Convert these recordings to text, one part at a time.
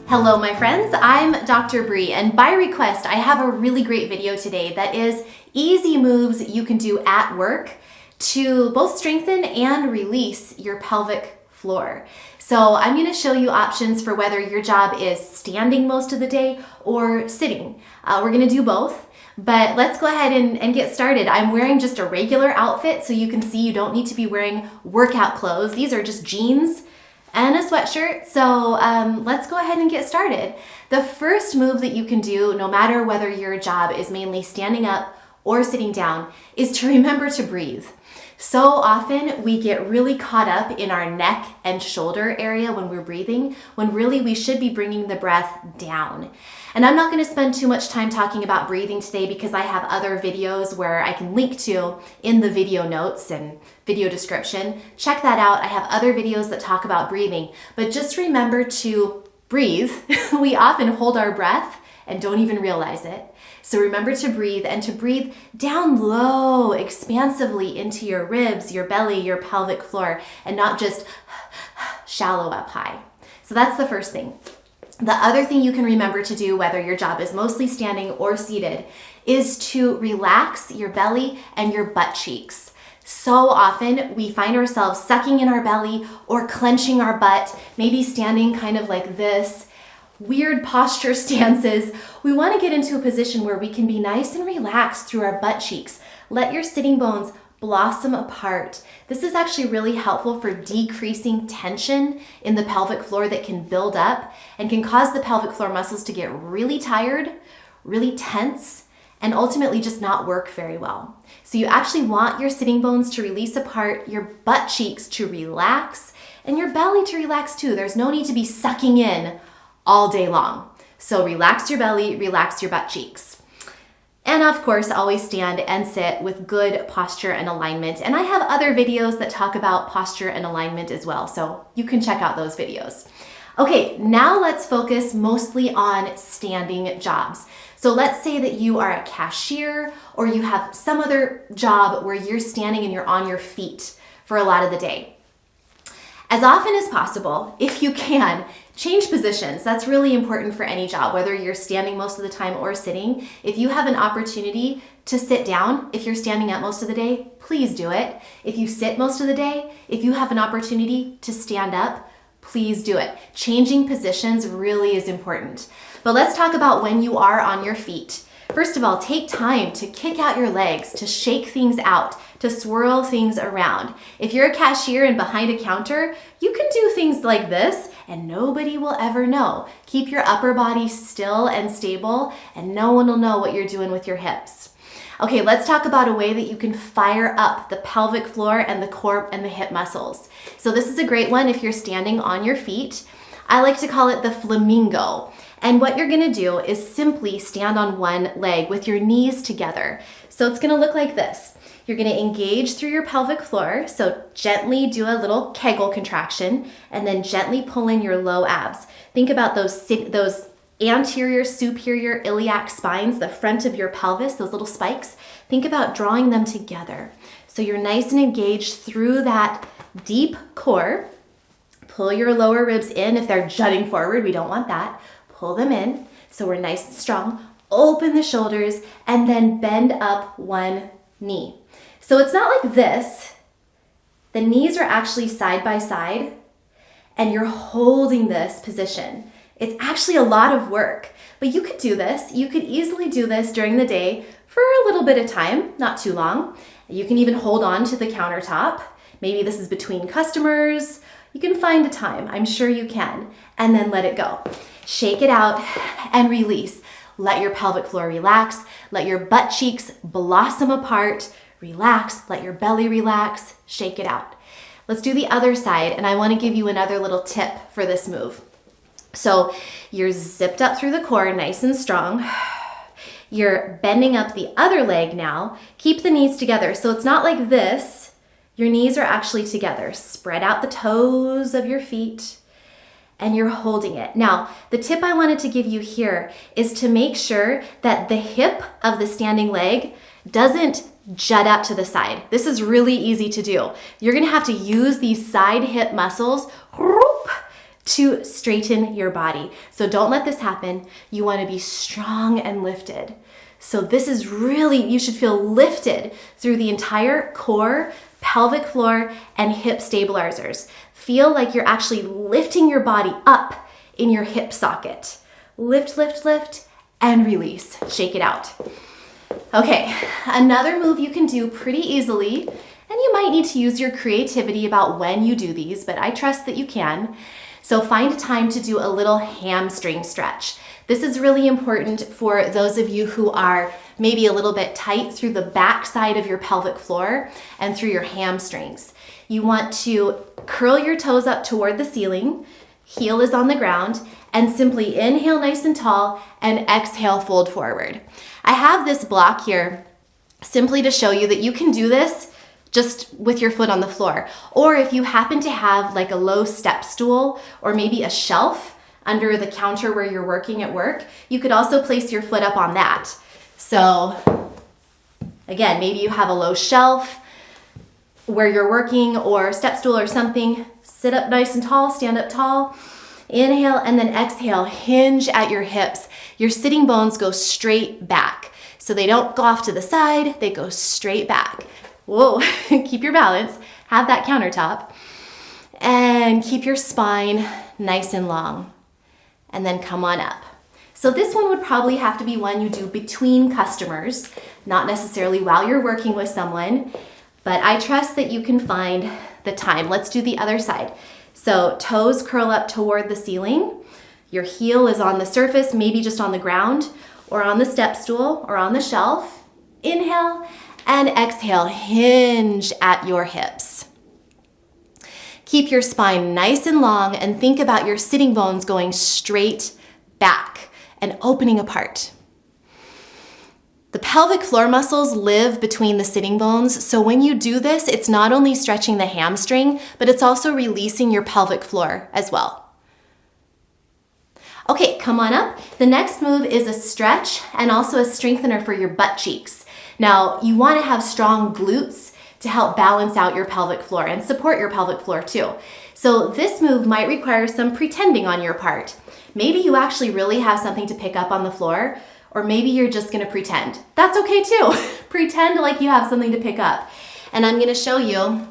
Hello my friends, I'm Dr. Bree, and by request I have a really great video today that is easy moves you can do at work to both strengthen and release your pelvic floor. So I'm going to show you options for whether your job is standing most of the day or sitting. We're going to do both, but let's go ahead and get started. I'm wearing just a regular outfit so you can see you don't need to be wearing workout clothes. These are just jeans and a sweatshirt. So let's go ahead and get started. The first move that you can do, no matter whether your job is mainly standing up or sitting down, is to remember to breathe. So often we get really caught up in our neck and shoulder area when we're breathing, when really we should be bringing the breath down. And I'm not going to spend too much time talking about breathing today because I have other videos where I can link to in the video notes and video description. Check that out. I have other videos that talk about breathing, but just remember to breathe. We often hold our breath and don't even realize it. So remember to breathe, and to breathe down low, expansively into your ribs, your belly, your pelvic floor, and not just shallow up high. So that's the first thing. The other thing you can remember to do, whether your job is mostly standing or seated, is to relax your belly and your butt cheeks. So often we find ourselves sucking in our belly or clenching our butt, maybe standing kind of like this. Weird posture stances. We want to get into a position where we can be nice and relaxed through our butt cheeks. Let your sitting bones blossom apart. This is actually really helpful for decreasing tension in the pelvic floor that can build up and can cause the pelvic floor muscles to get really tired, really tense, and ultimately just not work very well. So you actually want your sitting bones to release apart, your butt cheeks to relax, and your belly to relax too. There's no need to be sucking in all day long. So relax your belly, relax your butt cheeks. And of course, always stand and sit with good posture and alignment. And I have other videos that talk about posture and alignment as well, so you can check out those videos. Okay, now let's focus mostly on standing jobs. So let's say that you are a cashier or you have some other job where you're standing and you're on your feet for a lot of the day. As often as possible, if you can, change positions. That's really important for any job, whether you're standing most of the time or sitting. If you have an opportunity to sit down, if you're standing up most of the day, please do it. If you sit most of the day, if you have an opportunity to stand up, please do it. Changing positions really is important. But let's talk about when you are on your feet. First of all, take time to kick out your legs, to shake things out, to swirl things around. If you're a cashier and behind a counter, you can do things like this and nobody will ever know. Keep your upper body still and stable and no one will know what you're doing with your hips. Okay, let's talk about a way that you can fire up the pelvic floor and the core and the hip muscles. So this is a great one if you're standing on your feet. I like to call it the flamingo. And what you're gonna do is simply stand on one leg with your knees together. So it's gonna look like this. You're gonna engage through your pelvic floor, so gently do a little Kegel contraction and then gently pull in your low abs. Think about those anterior, superior iliac spines, the front of your pelvis, those little spikes. Think about drawing them together. So you're nice and engaged through that deep core. Pull your lower ribs in if they're jutting forward, we don't want that. Pull them in, so we're nice and strong. Open the shoulders and then bend up one knee. So it's not like this. The knees are actually side by side and you're holding this position. It's actually a lot of work, but you could do this. You could easily do this during the day for a little bit of time, not too long. You can even hold on to the countertop. Maybe this is between customers. You can find a time, I'm sure you can, and then let it go. Shake it out and release. Let your pelvic floor relax. Let your butt cheeks blossom apart. Relax. Let your belly relax. Shake it out. Let's do the other side, and I want to give you another little tip for this move. So you're zipped up through the core, nice and strong. You're bending up the other leg now. Keep the knees together. So it's not like this. Your knees are actually together. Spread out the toes of your feet and you're holding it. Now, the tip I wanted to give you here is to make sure that the hip of the standing leg doesn't jut out to the side. This is really easy to do. You're gonna have to use these side hip muscles to straighten your body. So don't let this happen. You want to be strong and lifted. So this is really, you should feel lifted through the entire core, pelvic floor, and hip stabilizers. Feel like you're actually lifting your body up in your hip socket. Lift, lift, lift, and release. Shake it out. Okay, another move you can do pretty easily, and you might need to use your creativity about when you do these, but I trust that you can. So find time to do a little hamstring stretch. This is really important for those of you who are maybe a little bit tight through the back side of your pelvic floor and through your hamstrings. You want to curl your toes up toward the ceiling, heel is on the ground, and simply inhale nice and tall and exhale, fold forward. I have this block here simply to show you that you can do this just with your foot on the floor. Or if you happen to have like a low step stool or maybe a shelf under the counter where you're working at work, you could also place your foot up on that. So again, maybe you have a low shelf where you're working or step stool or something. Sit up nice and tall, stand up tall, inhale, and then exhale, hinge at your hips. Your sitting bones go straight back. So they don't go off to the side, they go straight back. Whoa, keep your balance, have that countertop, and keep your spine nice and long. And then come on up. So this one would probably have to be one you do between customers, not necessarily while you're working with someone, but I trust that you can find the time. Let's do the other side. So toes curl up toward the ceiling. Your heel is on the surface, maybe just on the ground, or on the step stool, or on the shelf. Inhale and exhale, hinge at your hips. Keep your spine nice and long and think about your sitting bones going straight back and opening apart. The pelvic floor muscles live between the sitting bones, so when you do this, it's not only stretching the hamstring, but it's also releasing your pelvic floor as well. Okay, come on up. The next move is a stretch and also a strengthener for your butt cheeks. Now, you want to have strong glutes to help balance out your pelvic floor and support your pelvic floor too. So this move might require some pretending on your part. Maybe you actually really have something to pick up on the floor, or maybe you're just going to pretend. That's okay too. Pretend like you have something to pick up. And I'm going to show you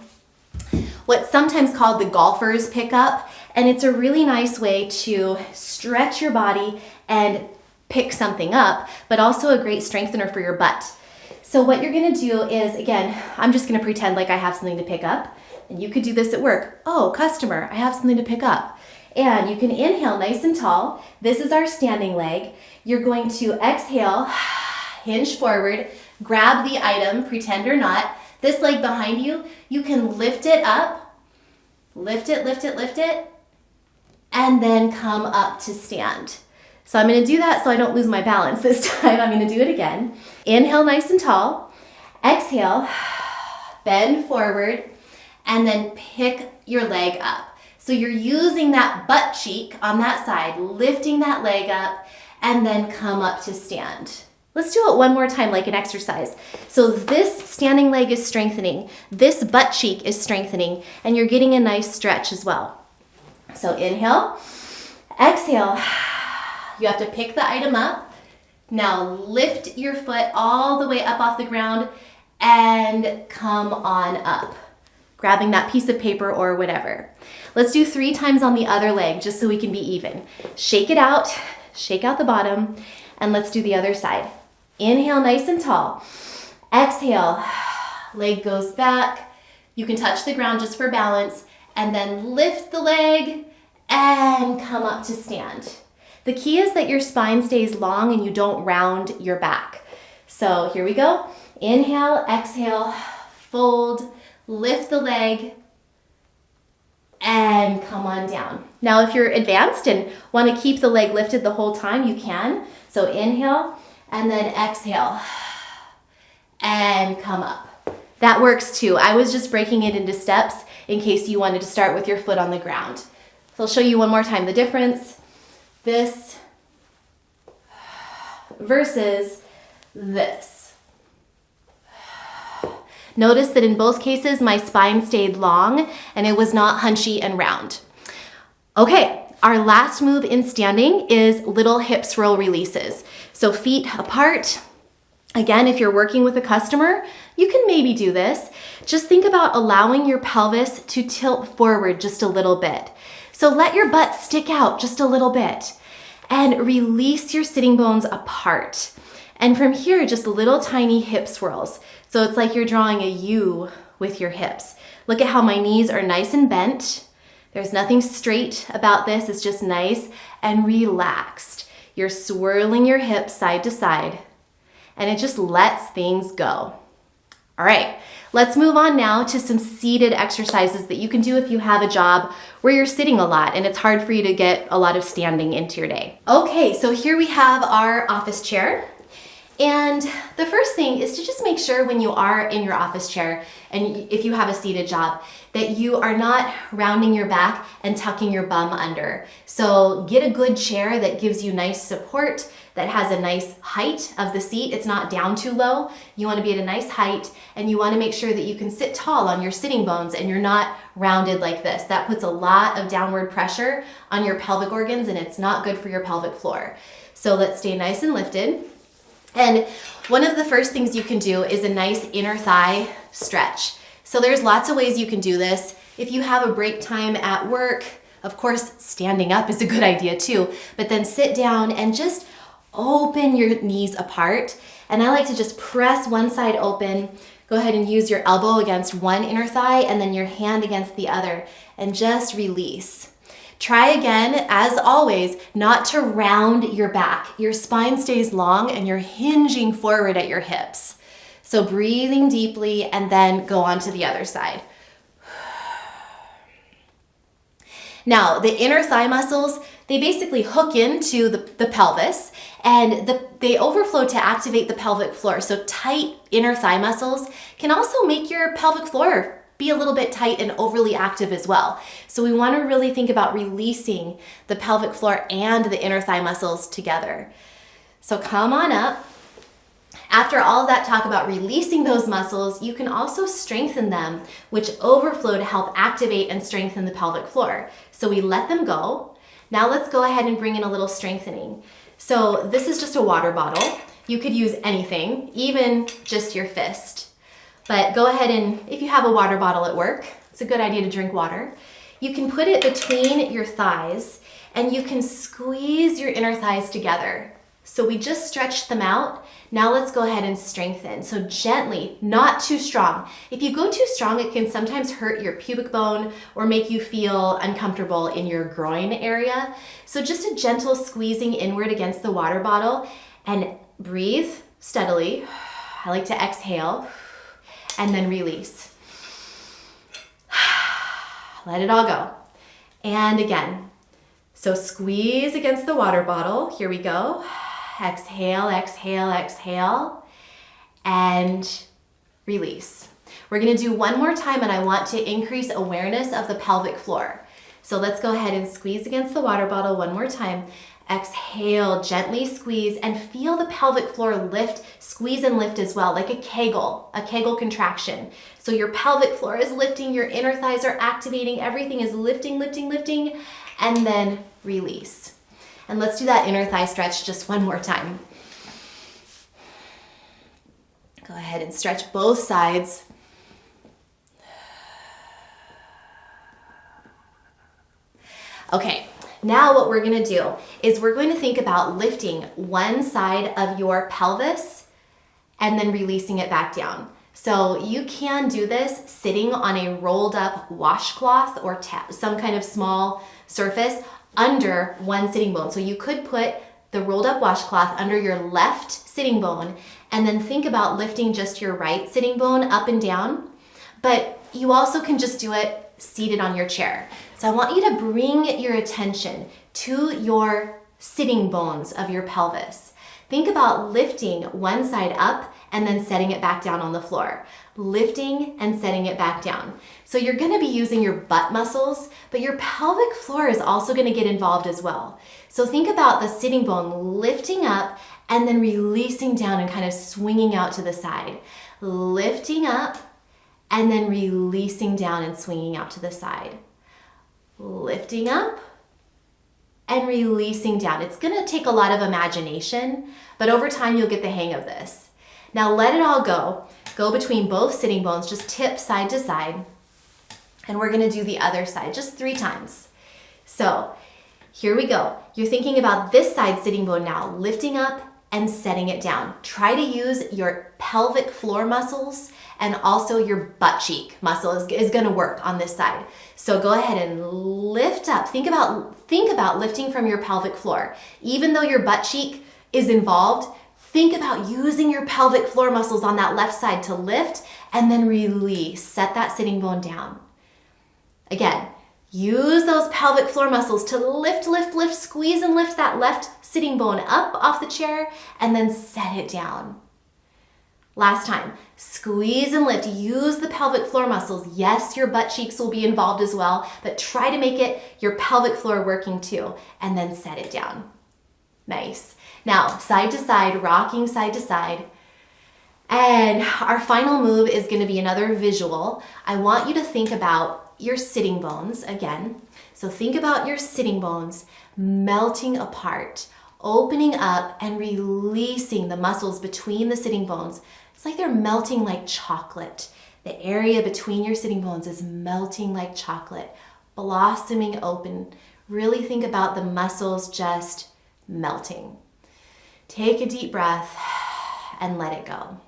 what's sometimes called the golfer's pickup, and it's a really nice way to stretch your body and pick something up, but also a great strengthener for your butt. So what you're gonna do is, again, I'm just gonna pretend like I have something to pick up, and you could do this at work. Oh, customer, I have something to pick up. And you can inhale nice and tall. This is our standing leg. You're going to exhale, hinge forward, grab the item, pretend or not. This leg behind you, you can lift it up, lift it, lift it, lift it, and then come up to stand. So I'm gonna do that so I don't lose my balance this time. I'm gonna do it again. Inhale nice and tall. Exhale, bend forward, and then pick your leg up. So you're using that butt cheek on that side, lifting that leg up, and then come up to stand. Let's do it one more time like an exercise. So this standing leg is strengthening, this butt cheek is strengthening, and you're getting a nice stretch as well. So inhale, exhale. You have to pick the item up. Now lift your foot all the way up off the ground and come on up, grabbing that piece of paper or whatever. Let's do 3 times on the other leg just so we can be even. Shake it out, shake out the bottom, and let's do the other side. Inhale nice and tall. Exhale, leg goes back. You can touch the ground just for balance, and then lift the leg and come up to stand. The key is that your spine stays long and you don't round your back. So here we go. Inhale, exhale, fold, lift the leg, and come on down. Now, if you're advanced and want to keep the leg lifted the whole time, you can. So inhale, and then exhale, and come up. That works too. I was just breaking it into steps in case you wanted to start with your foot on the ground. So I'll show you one more time the difference. This versus this. Notice that in both cases, my spine stayed long and it was not hunchy and round. Okay, Our last move in standing is little hip swirl releases. So feet apart. Again, if you're working with a customer, you can maybe do this. Just think about allowing your pelvis to tilt forward just a little bit. So let your butt stick out just a little bit and release your sitting bones apart. And from here, just little tiny hip swirls. So it's like you're drawing a U with your hips. Look at how my knees are nice and bent. There's nothing straight about this. It's just nice and relaxed. You're swirling your hips side to side, and it just lets things go. All right, let's move on now to some seated exercises that you can do if you have a job where you're sitting a lot and it's hard for you to get a lot of standing into your day. Okay, so here we have our office chair. And the first thing is to just make sure when you are in your office chair, and if you have a seated job, that you are not rounding your back and tucking your bum under. So get a good chair that gives you nice support, that has a nice height of the seat. It's not down too low. You want to be at a nice height, and you want to make sure that you can sit tall on your sitting bones and you're not rounded like this. That puts a lot of downward pressure on your pelvic organs, and it's not good for your pelvic floor. So let's stay nice and lifted. And one of the first things you can do is a nice inner thigh stretch. So there's lots of ways you can do this. If you have a break time at work, of course, standing up is a good idea too, but then sit down and just open your knees apart. And I like to just press one side open. Go ahead and use your elbow against one inner thigh and then your hand against the other, and just release. Try again, as always, not to round your back. Your spine stays long and you're hinging forward at your hips. So breathing deeply and then go on to the other side. Now, the inner thigh muscles, they basically hook into the pelvis, and they overflow to activate the pelvic floor. So tight inner thigh muscles can also make your pelvic floor be a little bit tight and overly active as well. So we want to really think about releasing the pelvic floor and the inner thigh muscles together. So come on up. After all of that talk about releasing those muscles, you can also strengthen them, which overflow to help activate and strengthen the pelvic floor. So we let them go. Now let's go ahead and bring in a little strengthening. So this is just a water bottle. You could use anything, even just your fist. But go ahead and, if you have a water bottle at work, it's a good idea to drink water. You can put it between your thighs and you can squeeze your inner thighs together. So we just stretched them out. Now let's go ahead and strengthen. So gently, not too strong. If you go too strong, it can sometimes hurt your pubic bone or make you feel uncomfortable in your groin area. So just a gentle squeezing inward against the water bottle, and breathe steadily. I like to exhale and then release. Let it all go. And again. So squeeze against the water bottle. Here we go. Exhale, exhale, exhale, and release. We're gonna do one more time, and I want to increase awareness of the pelvic floor. So let's go ahead and squeeze against the water bottle one more time. Exhale, gently squeeze, and feel the pelvic floor lift, squeeze and lift as well, like a Kegel contraction. So your pelvic floor is lifting, your inner thighs are activating, everything is lifting, lifting, lifting, and then release. And let's do that inner thigh stretch just one more time. Go ahead and stretch both sides. Okay, now what we're gonna do is we're going to think about lifting one side of your pelvis and then releasing it back down. So you can do this sitting on a rolled up washcloth or some kind of small surface under one sitting bone. So you could put the rolled up washcloth under your left sitting bone and then think about lifting just your right sitting bone up and down. But you also can just do it seated on your chair. So I want you to bring your attention to your sitting bones of your pelvis. Think about lifting one side up and then setting it back down on the floor. Lifting and setting it back down. So you're gonna be using your butt muscles, but your pelvic floor is also gonna get involved as well. So think about the sitting bone lifting up and then releasing down and kind of swinging out to the side. Lifting up and then releasing down and swinging out to the side. Lifting up and releasing down. It's gonna take a lot of imagination, but over time you'll get the hang of this. Now let it all go. Go between both sitting bones, just tip side to side. And we're gonna do the other side, just 3 times. So here we go. You're thinking about this side sitting bone now, lifting up and setting it down. Try to use your pelvic floor muscles and also your butt cheek muscle is gonna work on this side. So go ahead and lift up. Think about lifting from your pelvic floor. Even though your butt cheek is involved, think about using your pelvic floor muscles on that left side to lift and then release. Set that sitting bone down. Again, use those pelvic floor muscles to lift, lift, lift, squeeze and lift that left sitting bone up off the chair and then set it down. Last time, squeeze and lift. Use the pelvic floor muscles. Yes, your butt cheeks will be involved as well, but try to make it your pelvic floor working too, and then set it down. Nice. Now, side to side, rocking side to side. And our final move is going to be another visual. I want you to think about your sitting bones again. So think about your sitting bones melting apart, opening up and releasing the muscles between the sitting bones. It's like they're melting like chocolate. The area between your sitting bones is melting like chocolate, blossoming open. Really think about the muscles just melting. Take a deep breath and let it go.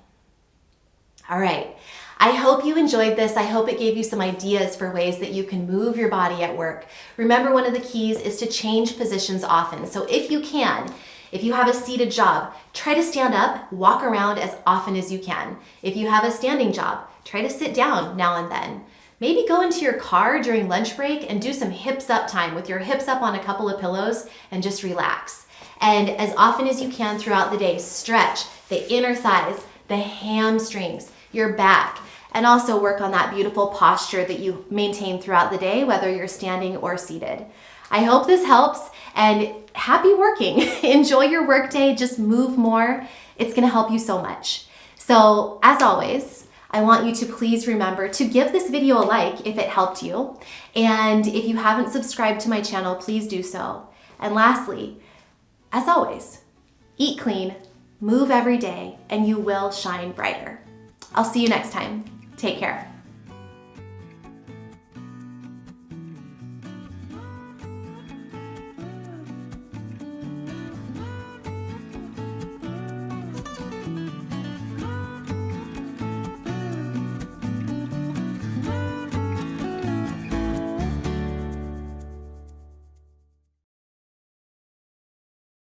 All right. I hope you enjoyed this. I hope it gave you some ideas for ways that you can move your body at work. Remember, one of the keys is to change positions often. So if you can, if you have a seated job, try to stand up, walk around as often as you can. If you have a standing job, try to sit down now and then. Maybe go into your car during lunch break and do some hips up time with your hips up on a couple of pillows and just relax. And as often as you can throughout the day, stretch the inner thighs, the hamstrings, your back, and also work on that beautiful posture that you maintain throughout the day, whether you're standing or seated. I hope this helps, and happy working. Enjoy your workday, just move more. It's gonna help you so much. So as always, I want you to please remember to give this video a like if it helped you. And if you haven't subscribed to my channel, please do so. And lastly, as always, eat clean, move every day, and you will shine brighter. I'll see you next time. Take care.